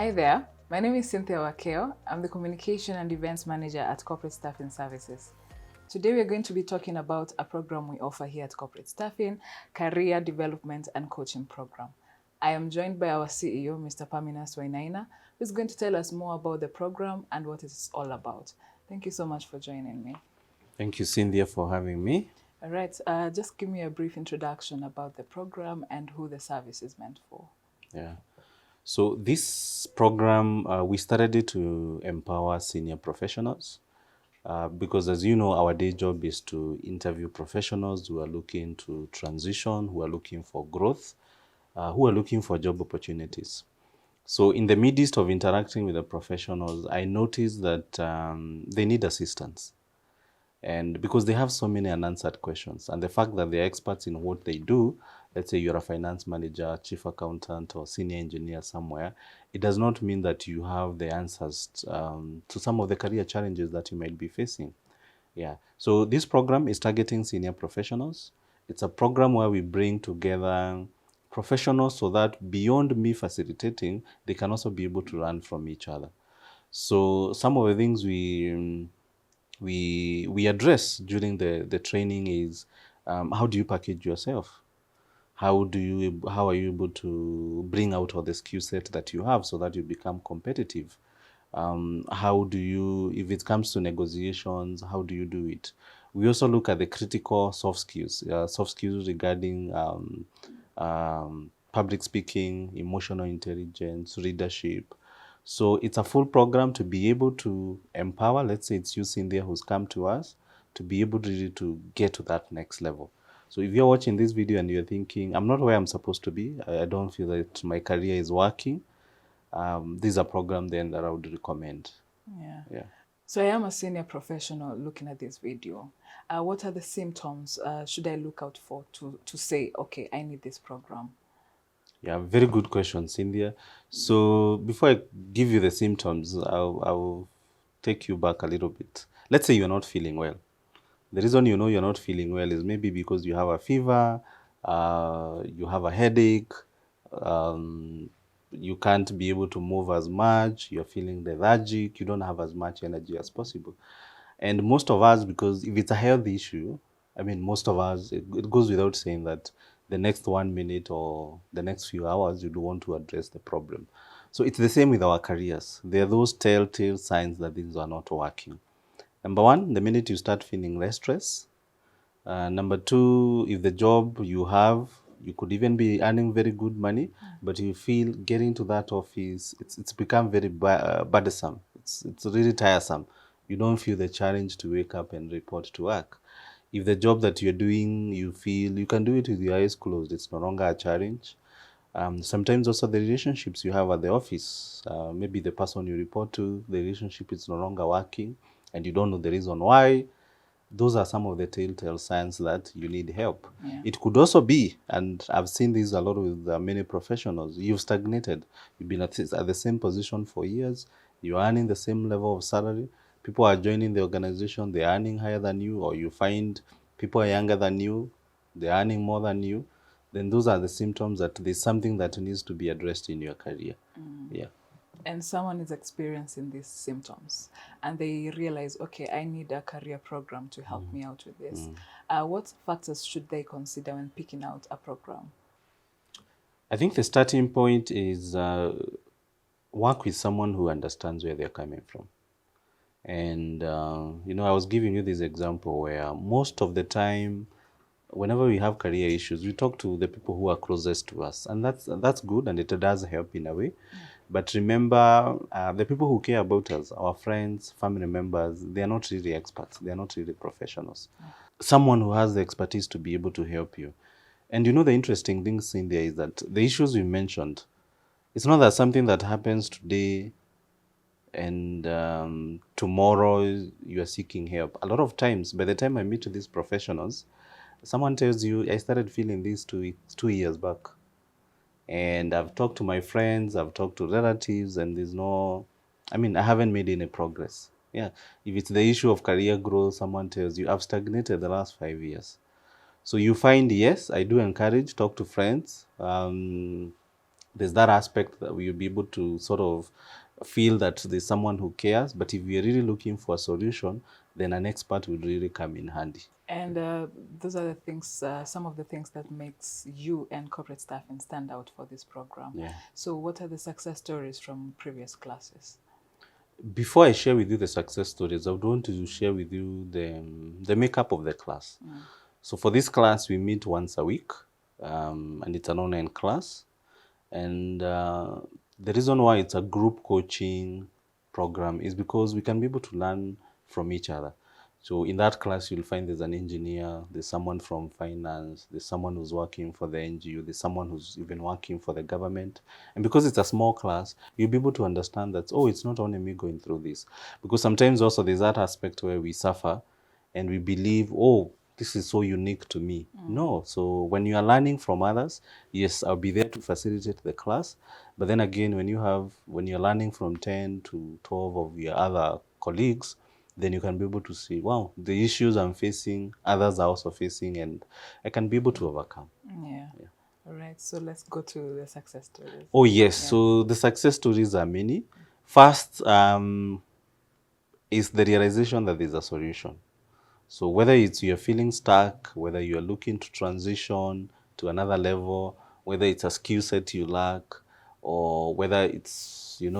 Hi there, my name is Cynthia Wakeo. I'm the Communication and Events Manager at Corporate Staffing Services. Today we're going to be talking about a program we offer here at Corporate Staffing, Career Development and Coaching Program. I am joined by our CEO, Mr. Pamina Swainaina, who's going to tell us more about the program and what it's all about. Thank you so much for joining me. Thank you, Cynthia, for having me. All right, just give me a brief introduction about the program and who the service is meant for. Yeah. So this program, we started it to empower senior professionals because, as you know, our day job is to interview professionals who are looking to transition, who are looking for growth, who are looking for job opportunities. So in the midst of interacting with the professionals, I noticed that they need assistance. And because they have so many unanswered questions, and the fact that they're experts in what they do, let's say you're a finance manager, chief accountant, or senior engineer somewhere, it does not mean that you have the answers to some of the career challenges that you might be facing. Yeah. So this program is targeting senior professionals. It's a program where we bring together professionals so that beyond me facilitating, they can also be able to learn from each other. So some of the things we address during the training is how do you package yourself? How are you able to bring out all the skill set that you have so that you become competitive? How do you, if it comes to negotiations, how do you do it? We also look at the critical soft skills regarding public speaking, emotional intelligence, leadership. So it's a full program to be able to empower, let's say it's you, Cynthia, who's come to us, to be able to really to get to that next level. So if you're watching this video and you're thinking, I'm not where I'm supposed to be, I don't feel that my career is working, this is a program then that I would recommend. Yeah. Yeah. So I am a senior professional looking at this video. What are the symptoms should I look out for to say, okay, I need this program? Yeah, very good question, Cynthia. So before I give you the symptoms, I'll take you back a little bit. Let's say you're not feeling well. The reason you know you're not feeling well is maybe because you have a fever, you have a headache, um, you can't be able to move as much, you're feeling lethargic, you don't have as much energy as possible. And most of us, because if it's a health issue, I mean, most of us, it goes without saying that the next 1 minute or the next few hours, you do want to address the problem. So it's the same with our careers. There are those telltale signs that things are not working. Number one, the minute you start feeling restless. Number two, if the job you have, you could even be earning very good money, but you feel getting to that office, it's become very burdensome. It's really tiresome. You don't feel the challenge to wake up and report to work. If the job that you're doing, you feel you can do it with your eyes closed, it's no longer a challenge. Sometimes also the relationships you have at the office, maybe the person you report to, the relationship is no longer working, and you don't know the reason why. Those are some of the telltale signs that you need help. Yeah. It could also be, and I've seen this a lot with many professionals, you've stagnated. You've been at the same position for years. You're earning the same level of salary. People are joining the organization, they're earning higher than you, or you find people are younger than you, they're earning more than you. Then those are the symptoms that there's something that needs to be addressed in your career. Yeah. And someone is experiencing these symptoms and they realize, okay, I need a career program to help me out with this. What factors should they consider when picking out a program? I think the starting point is work with someone who understands where they're coming from. And, I was giving you this example where most of the time, whenever we have career issues, we talk to the people who are closest to us. And that's good, and it does help in a way. But remember, the people who care about us, our friends, family members, they are not really experts. They are not really professionals. Someone who has the expertise to be able to help you. And the interesting thing in there is that the issues we mentioned, it's not that something that happens today and tomorrow you are seeking help. A lot of times, by the time I meet these professionals, someone tells you, I started feeling this 2 years back. And I've talked to my friends, I've talked to relatives, and I haven't made any progress. Yeah. If it's the issue of career growth, someone tells you, I've stagnated the last 5 years. So you find, yes, I do encourage, talk to friends. There's that aspect that we'll be able to sort of feel that there's someone who cares. But if we're really looking for a solution, then an expert will really come in handy. And those are the things, some of the things that makes you and corporate staffing stand out for this program. Yeah. So what are the success stories from previous classes? Before I share with you the success stories, I would want to share with you the makeup of the class. So for this class, we meet once a week, and it's an online class. And the reason why it's a group coaching program is because we can be able to learn from each other. So in that class, you'll find there's an engineer, there's someone from finance, there's someone who's working for the NGO, there's someone who's even working for the government. And because it's a small class, you'll be able to understand that, oh, it's not only me going through this. Because sometimes also there's that aspect where we suffer and we believe, oh, this is so unique to me. No. So when you are learning from others, yes, I'll be there to facilitate the class. But then again, when you're learning from 10 to 12 of your other colleagues, then you can be able to see, wow, the issues I'm facing, others are also facing, and I can be able to overcome. Yeah. All right. So let's go to the success stories. Oh, yes. So the success stories are many. First, is the realization that there's a solution. So whether it's you're feeling stuck, whether you're looking to transition to another level, whether it's a skill set you lack, or whether it's, you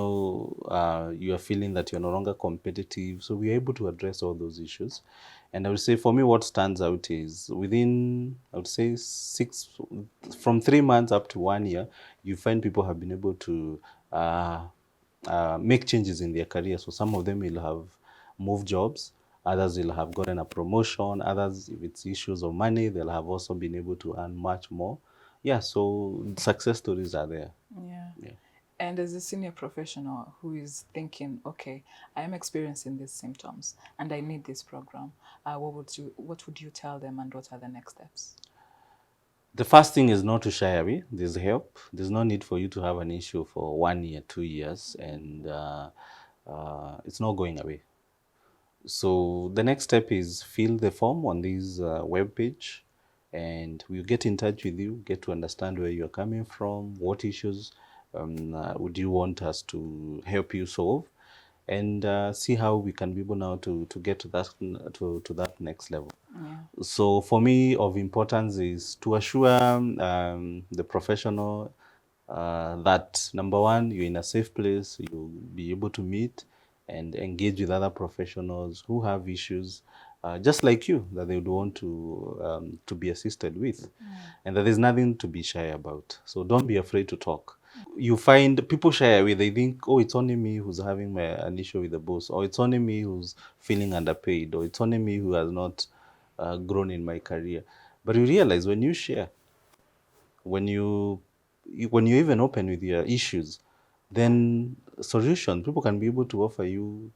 are feeling that you're no longer competitive. So we are able to address all those issues. And I would say for me, what stands out is within, I would say from 3 months up to 1 year, you find people have been able to make changes in their career. So some of them will have moved jobs, others will have gotten a promotion, others, if it's issues of money, they'll have also been able to earn much more. Yeah, so success stories are there. Yeah. Yeah. And as a senior professional who is thinking, okay, I am experiencing these symptoms and I need this program, what would you tell them, and what are the next steps? The first thing is not to shy away. There's help. There's no need for you to have an issue for 1 year, 2 years, and it's not going away. So the next step is fill the form on this web page, and we'll get in touch with you, get to understand where you're coming from, what issues would you want us to help you solve, and see how we can be able now to get to that next level. Yeah. So for me, of importance is to assure the professional that number one, you're in a safe place, you'll be able to meet and engage with other professionals who have issues just like you that they would want to be assisted with, and that there's nothing to be shy about. So don't be afraid to talk. You find people shy away. They think, oh, it's only me who's having an issue with the boss, or it's only me who's feeling underpaid, or it's only me who has not grown in my career. But you realize when you share, when you even open with your issues, then solutions, people can be able to offer you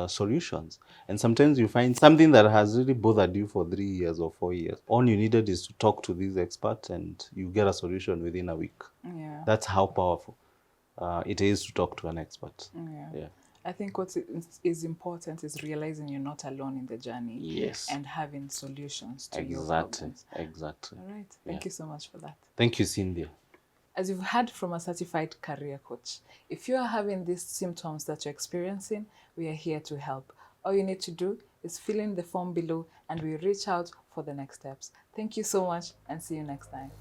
solutions. And sometimes you find something that has really bothered you for 3 years or 4 years. All you needed is to talk to these experts and you get a solution within a week. Yeah. That's how powerful it is to talk to an expert. Yeah. Yeah. I think what is important is realizing you're not alone in the journey. Yes. And having solutions to your Exactly. problems. Exactly. All right. Thank you so much for that. Thank you, Cynthia. As you've heard from a certified career coach, if you are having these symptoms that you're experiencing, we are here to help. All you need to do is fill in the form below and we'll reach out for the next steps. Thank you so much and see you next time.